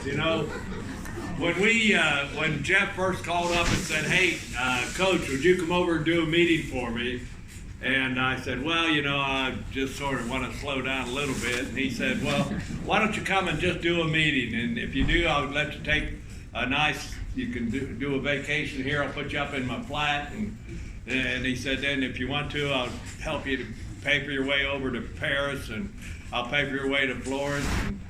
You know, when Jeff first called up and said, "Hey, Coach, would you come over and do a meeting for me?" And I said, "Well, you know, I just sort of want to slow down a little bit." And he said, "Well, why don't you come and just do a meeting? And if you do, I'll let you take you can do a vacation here. I'll put you up in my flat." And he said, "Then if you want to, I'll help you to pay for your way over to Paris, and I'll pay for your way to Florence." And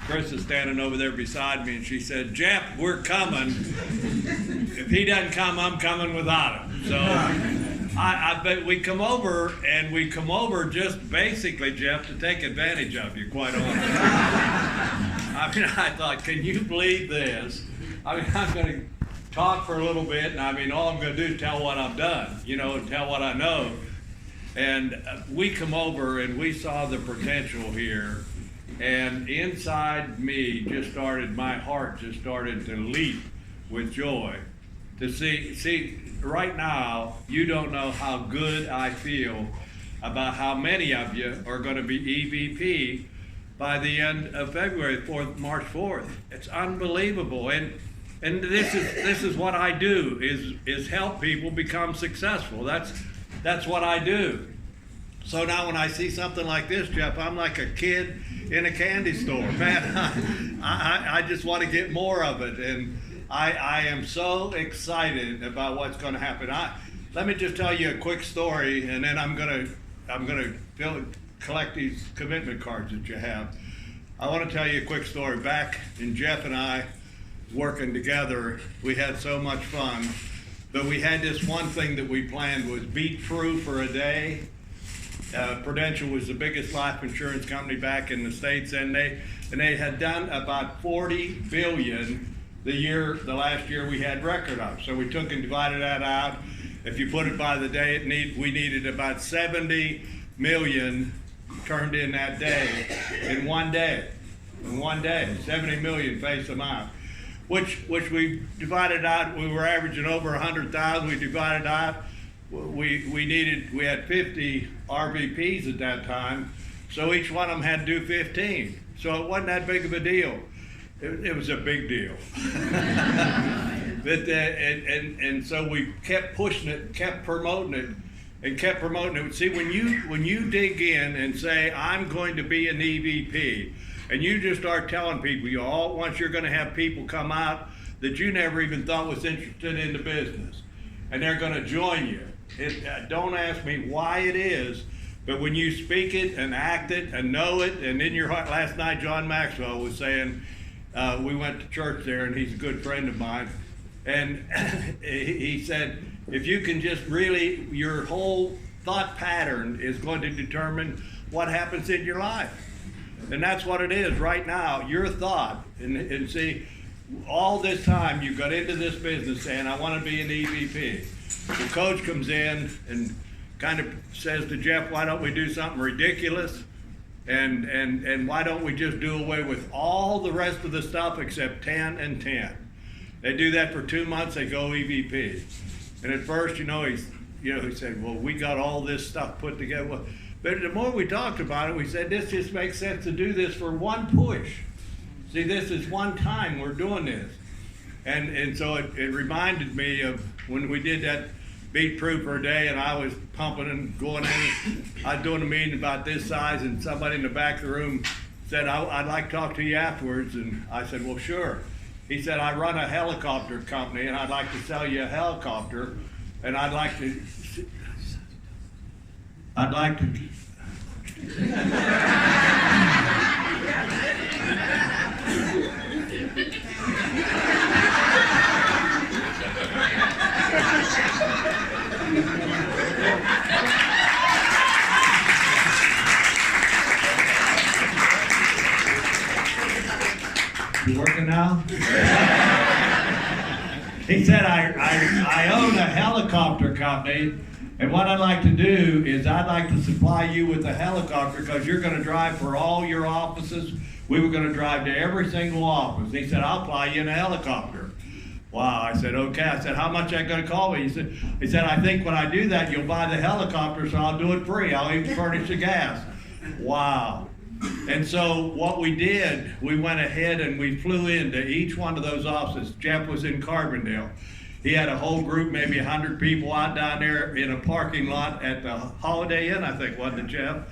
Chris is standing over there beside me, and she said, "Jeff, we're coming. If he doesn't come, I'm coming without him." So I bet we come over just basically, Jeff, to take advantage of you, quite honestly. I mean, I thought, can you believe this? I mean, I'm going to talk for a little bit, and I mean, all I'm going to do is tell what I've done, you know, and tell what I know. And we come over, and we saw the potential here. And inside me my heart just started to leap with joy to see, right now, you don't know how good I feel about how many of you are going to be EVP by the end of February, March 4th. It's unbelievable. And this is what I do, is help people become successful. That's what I do. So now when I see something like this, Jeff, I'm like a kid in a candy store. Man, I just want to get more of it. And I am so excited about what's going to happen. Let me just tell you a quick story, and then I'm gonna collect these commitment cards that you have. I want to tell you a quick story. Back in Jeff and I working together, we had so much fun, but we had this one thing that we planned was beat True for a day. Prudential was the biggest life insurance company back in the States, and they had done about $40 billion the last year we had record of. So we took and divided that out. If you put it by the day, we needed about 70 million turned in that day, in one day, 70 million face amount, which we divided out. We were averaging over 100,000. We divided out. We had 50 RVPs at that time, so each one of them had to do 15. So it wasn't that big of a deal. It was a big deal. And so we kept pushing it, kept promoting it. See, when you dig in and say, "I'm going to be an EVP," and you just start telling people, once you're going to have people come out that you never even thought was interested in the business, and they're going to join you. Don't ask me why it is, but when you speak it and act it and know it, and in your heart, last night John Maxwell was saying, we went to church there, and he's a good friend of mine, and he said, if you can just really, your whole thought pattern is going to determine what happens in your life. And that's what it is right now, your thought. And see, all this time you got into this business saying, "I want to be an EVP." The coach comes in and kind of says to Jeff, "Why don't we do something ridiculous? And why don't we just do away with all the rest of the stuff except 10 and 10? They do that for 2 months, they go EVP. And at first, he said, "Well, we got all this stuff put together." Well, but the more we talked about it, we said, this just makes sense to do this for one push. See, this is one time we're doing this. And so it reminded me of when we did that beat True for a day, and I was pumping and going in. I was doing a meeting about this size, and somebody in the back of the room said, "I'd like to talk to you afterwards." And I said, "Well, sure." He said, "I run a helicopter company, and I'd like to sell you a helicopter, and I'd like to You working now? He said, I own a helicopter company, and what I'd like to do is I'd like to supply you with a helicopter because you're going to drive for all your offices. We were going to drive to every single office." He said, "I'll fly you in a helicopter." Wow, I said, "Okay." I said, "How much are you going to call me?" He said, "I think when I do that, you'll buy the helicopter, so I'll do it free. I'll even furnish the gas." Wow. And so what we did, we went ahead and we flew into each one of those offices. Jeff was in Carbondale. He had a whole group, maybe 100 people out down there in a parking lot at the Holiday Inn, I think, wasn't it, Jeff?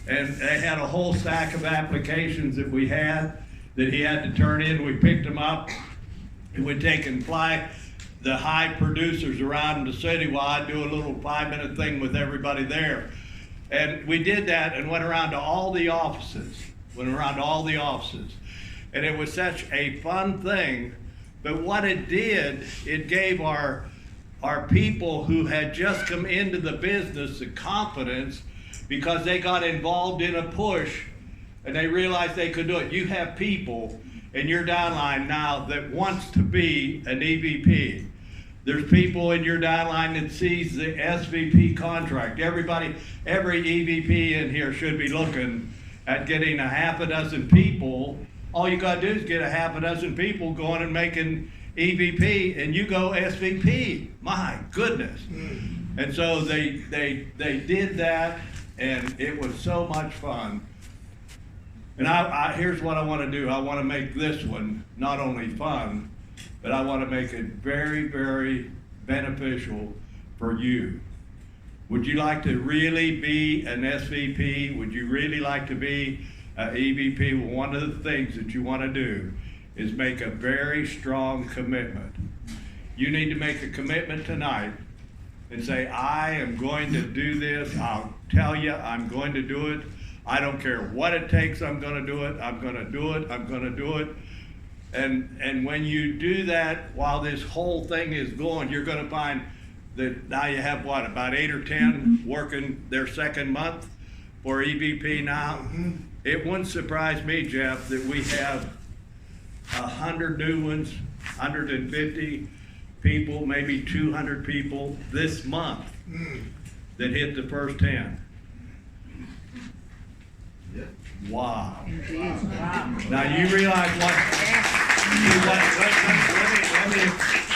And they had a whole stack of applications that we had that he had to turn in. We picked them up and we'd take and fly the high producers around the city while I'd do a little 5-minute thing with everybody there. And we did that and went around to all the offices, And it was such a fun thing. But what it did, it gave our people who had just come into the business the confidence, because they got involved in a push and they realized they could do it. You have people in your downline now that wants to be an EVP. There's people in your downline that sees the SVP contract. Every EVP in here should be looking at getting a half a dozen people. All you gotta do is get a half a dozen people going and making EVP, and you go SVP. My goodness. And so they did that, and it was so much fun. And here's what I want to do. I want to make this one not only fun, but I want to make it very, very beneficial for you. Would you like to really be an SVP? Would you really like to be an EVP? Well, one of the things that you want to do is make a very strong commitment. You need to make a commitment tonight and say, I am going to do this. I'll tell you, I'm going to do it. I don't care what it takes, I'm going to do it. I'm going to do it. I'm going to do it. And when you do that, while this whole thing is going, you're going to find that now you have what, about 8 or 10 working their second month for EVP now. It wouldn't surprise me, Jeff, that we have 100 new ones, 150 people, maybe 200 people this month that hit the first 10. Wow. Now you realize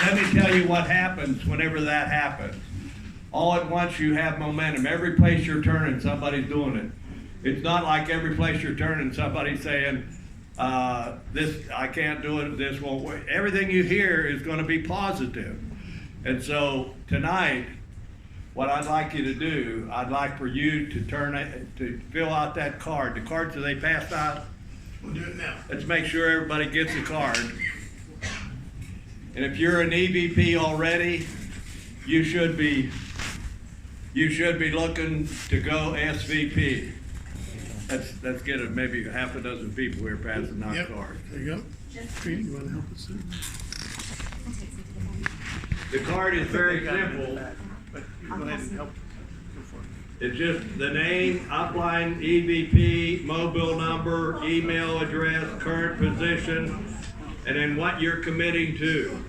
let me tell you what happens whenever that happens. All at once you have momentum. Every place you're turning, somebody's doing it. It's not like every place you're turning, somebody's saying, this, I can't do it, this won't work. Everything you hear is going to be positive. And so tonight, what I'd like you to do, I'd like for you to fill out that card. The cards that they passed out. We'll do it now. Let's make sure everybody gets a card. And if you're an EVP already, you should be looking to go SVP. Let's get maybe half a dozen people here passing out cards. There you go. Pete, you want to help us? The card is very simple. Go ahead and help. Go for it. It's just the name, upline EVP, mobile number, email address, current position, and then what you're committing to.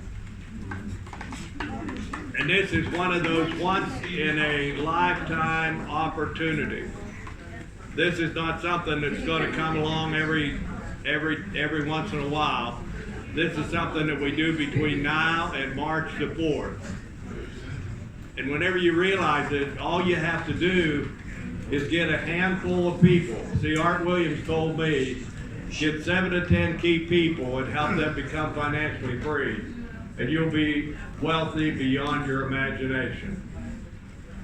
And this is one of those once in a lifetime opportunity. This is not something that's going to come along every once in a while. This is something that we do between now and March the 4th. And whenever you realize it, all you have to do is get a handful of people. See, Art Williams told me, get 7 to 10 key people and help them become financially free. And you'll be wealthy beyond your imagination.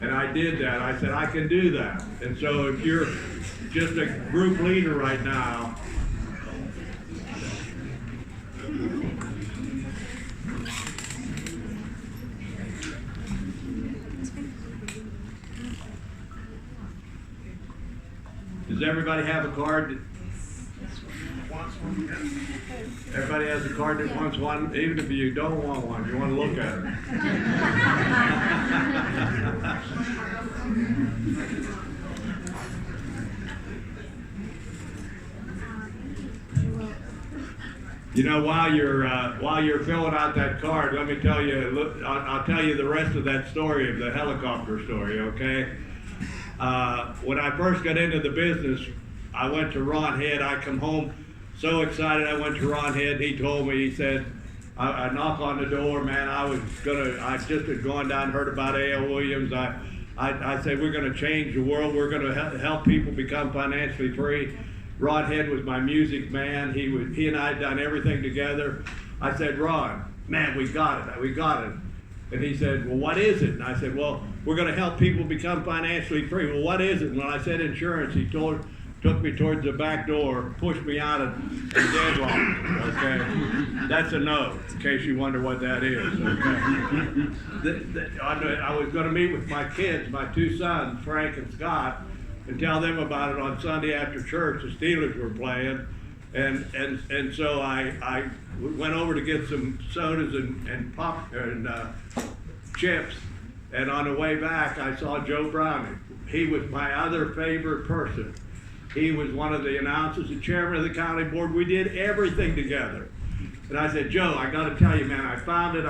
And I did that. I said, I can do that. And so if you're just a group leader right now, does everybody have a card? Everybody has a card that wants one, even if you don't want one, you want to look at it. You know, while you're filling out that card, let me tell you, look, I'll tell you the rest of that story, of the helicopter story, okay? When I first got into the business, I went to Ron Head. I come home so excited. I went to Ron Head. He told me, he said, I knock on the door, man. I just had gone down and heard about A.L. Williams. I said, we're going to change the world. We're going to help people become financially free. Rod Head was my music man. He and I had done everything together. I said, Rod, man, we got it. And he said, well, what is it? And I said, well, we're going to help people become financially free. Well, what is it? And when I said insurance, he took me towards the back door, pushed me out and deadlocked me, okay? That's a no, in case you wonder what that is, okay? I was going to meet with my kids, my two sons, Frank and Scott, and tell them about it on Sunday after church. The Steelers were playing. And so I went over to get some sodas and pop and chips, and on the way back I saw Joe Browning. He was my other favorite person. He was one of the announcers, the chairman of the county board. We did everything together. And I said, Joe, I got to tell you, man, I found it.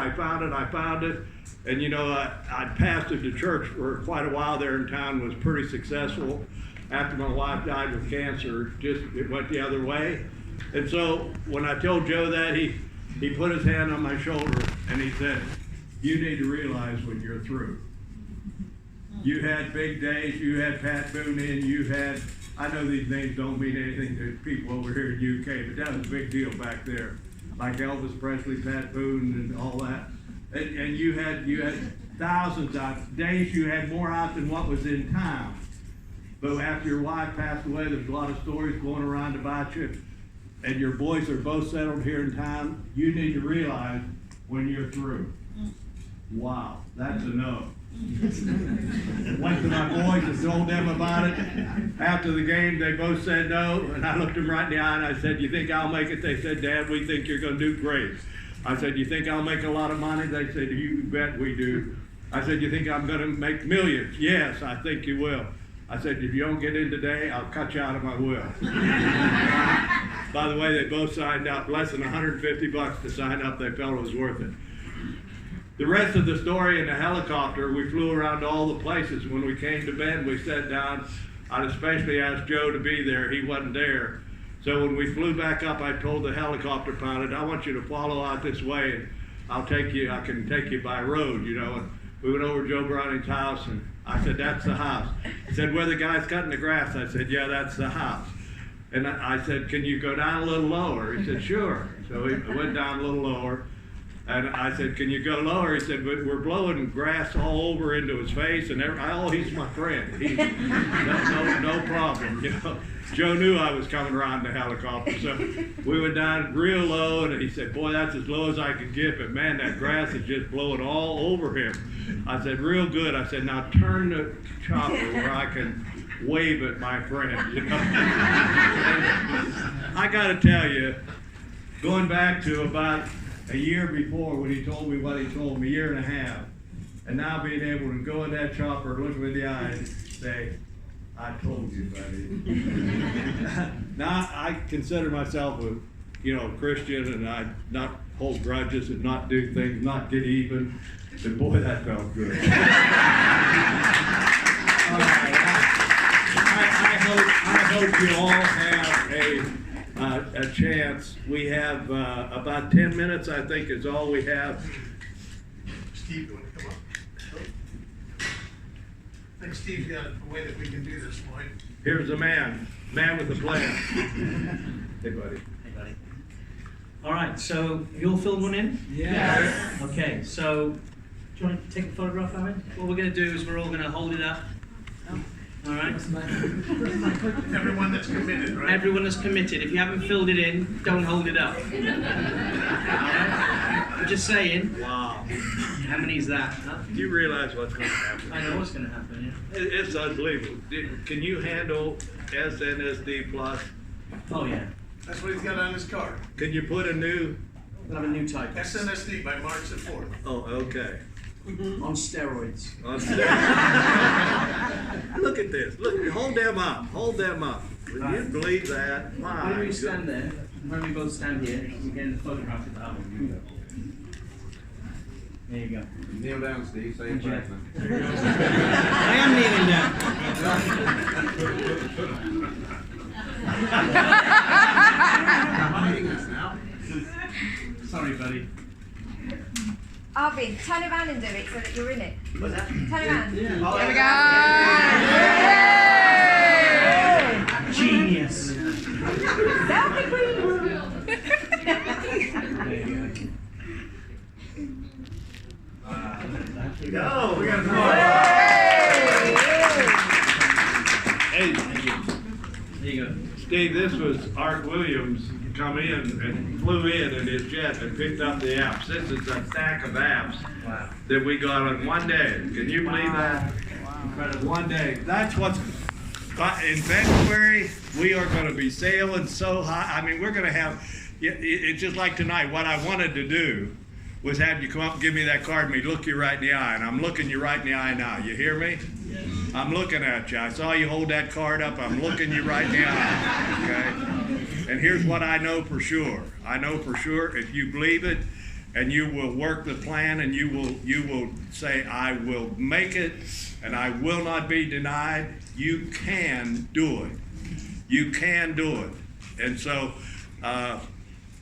And you know, I pastored the church for quite a while there in town, was pretty successful. After my wife died with cancer, it went the other way. And so when I told Joe that, he put his hand on my shoulder and he said, you need to realize when you're through. You had big days, you had Pat Boone in, I know these names don't mean anything to people over here in UK, but that was a big deal back there. Like Elvis Presley, Pat Boone, and all that. And you had thousands of days, you had more out than what was in town. But after your wife passed away, there's a lot of stories going around about you, and your boys are both settled here in town. You need to realize when you're through. Wow, that's a no. Went to my boys and told them about it. After the game, they both said no, and I looked them right in the eye and I said, you think I'll make it? They said, Dad, we think you're going to do great. I said, you think I'll make a lot of money? They said, you bet we do. I said, you think I'm going to make millions? Yes, I think you will. I said, if you don't get in today, I'll cut you out of my will. By the way, they both signed up, less than $150 to sign up. They felt it was worth it. The rest of the story in the helicopter, we flew around to all the places. When we came to Bend, we sat down. I especially asked Joe to be there. He wasn't there. So when we flew back up, I told the helicopter pilot, I want you to follow out this way, and I can take you by road, you know. And we went over to Joe Browning's house, and I said, that's the house. He said, where the guy's cutting the grass? I said, yeah, that's the house. And I said, can you go down a little lower? He said, sure. So he went down a little lower. And I said, can you go lower? He said, but we're blowing grass all over into his face, and he's my friend. No problem. You know, Joe knew I was coming around the helicopter, so we went down real low, and he said, boy, that's as low as I could get, but man, that grass is just blowing all over him. I said, real good. I said, now turn the chopper where I can wave at my friend. You know? I got to tell you, going back to about a year before when he told me what he told me, a year and a half, and now being able to go in that chopper, look him in the eye and say, I told you, buddy. Now I consider myself a Christian, and I not hold grudges and not do things, not get even. And boy, that felt good. All right. I hope you all have a chance. We have about 10 minutes, I think, is all we have. Steve, you want to come up? I think Steve's got a way that we can do this, Lloyd. Here's a man with a plan. Hey, buddy. Hey, buddy. All right, so you all filled one in? Yes. Okay, so do you want to take a photograph of it? What we're going to do is we're all going to hold it up. All right. Everyone that's committed, right? Everyone that's committed. If you haven't filled it in, don't hold it up. All right? I'm just saying. Wow. How many is that? Huh? Do you realize what's going to happen? I know what's going to happen, yeah. It's unbelievable. Can you handle SNSD Plus? Oh, yeah. That's what he's got on his card. Can you put a new? We'll have a new type. SNSD by March the 4th. Oh, okay. On steroids. Look at this. Look, hold them up. Hold them up. Would you believe that? My When we stand there, when we both stand here, we're getting the photograph of that one. There you go. Kneel down, Steve. Say your prayers now. I am kneeling down. Sorry, buddy. Arvin, turn around and do it so that you're in it. What's that? Turn around. Yeah. There we go. Genius. Selfie queen. Go, we got Hey, There you go. Steve, this was Art Williams come in and flew in his jet and picked up the apps. This is a stack of apps Wow. that we got in one day. Can you believe that? Incredible. One day. That's what's, in February, we are gonna be sailing so high. I mean, we're gonna have, it's just like tonight, what I wanted to do was have you come up and give me that card and me look you right in the eye. And I'm looking you right in the eye now. You hear me? I'm looking at you. I saw you hold that card up. I'm looking you right in the eye, okay? And here's what I know for sure. I know for sure if you believe it and you will work the plan and you will say, I will make it and I will not be denied, you can do it. You can do it. And so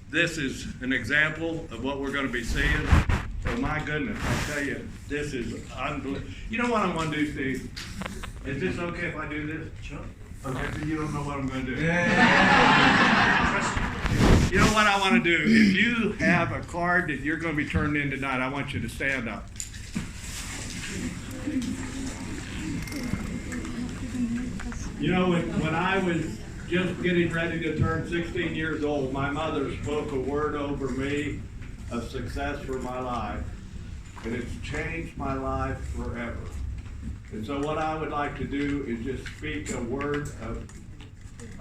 this is an example of what we're going to be seeing. So my goodness, I tell you, this is unbelievable. You know what I'm going to do, Steve? Is this okay if I do this? Sure. Okay, so you don't know what I'm going to do. You know what I want to do? If you have a card that you're going to be turned in tonight, I want you to stand up. You know, when I was just getting ready to turn 16 years old, my mother spoke a word over me of success for my life, and it's changed my life forever. And so what I would like to do is just speak a word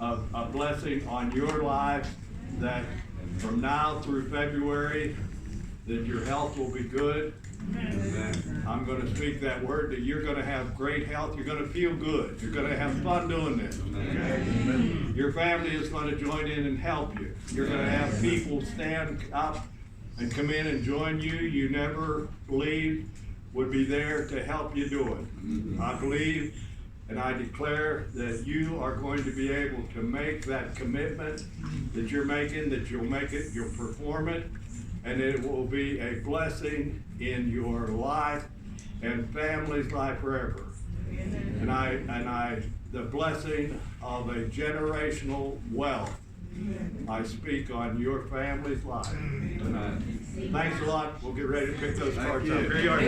of a blessing on your life, that from now through February, that your health will be good. I'm going to speak that word, that you're going to have great health. You're going to feel good. You're going to have fun doing this. Okay? Your family is going to join in and help you. You're going to have people stand up and come in and join you. You never believed would be there to help you do it. I believe and I declare that you are going to be able to make that commitment that you're making, that you'll make it, you'll perform it, and it will be a blessing in your life and family's life forever. And the blessing of a generational wealth, I speak on your family's life tonight. Thanks a lot. We'll get ready to pick those cards up. Here you are.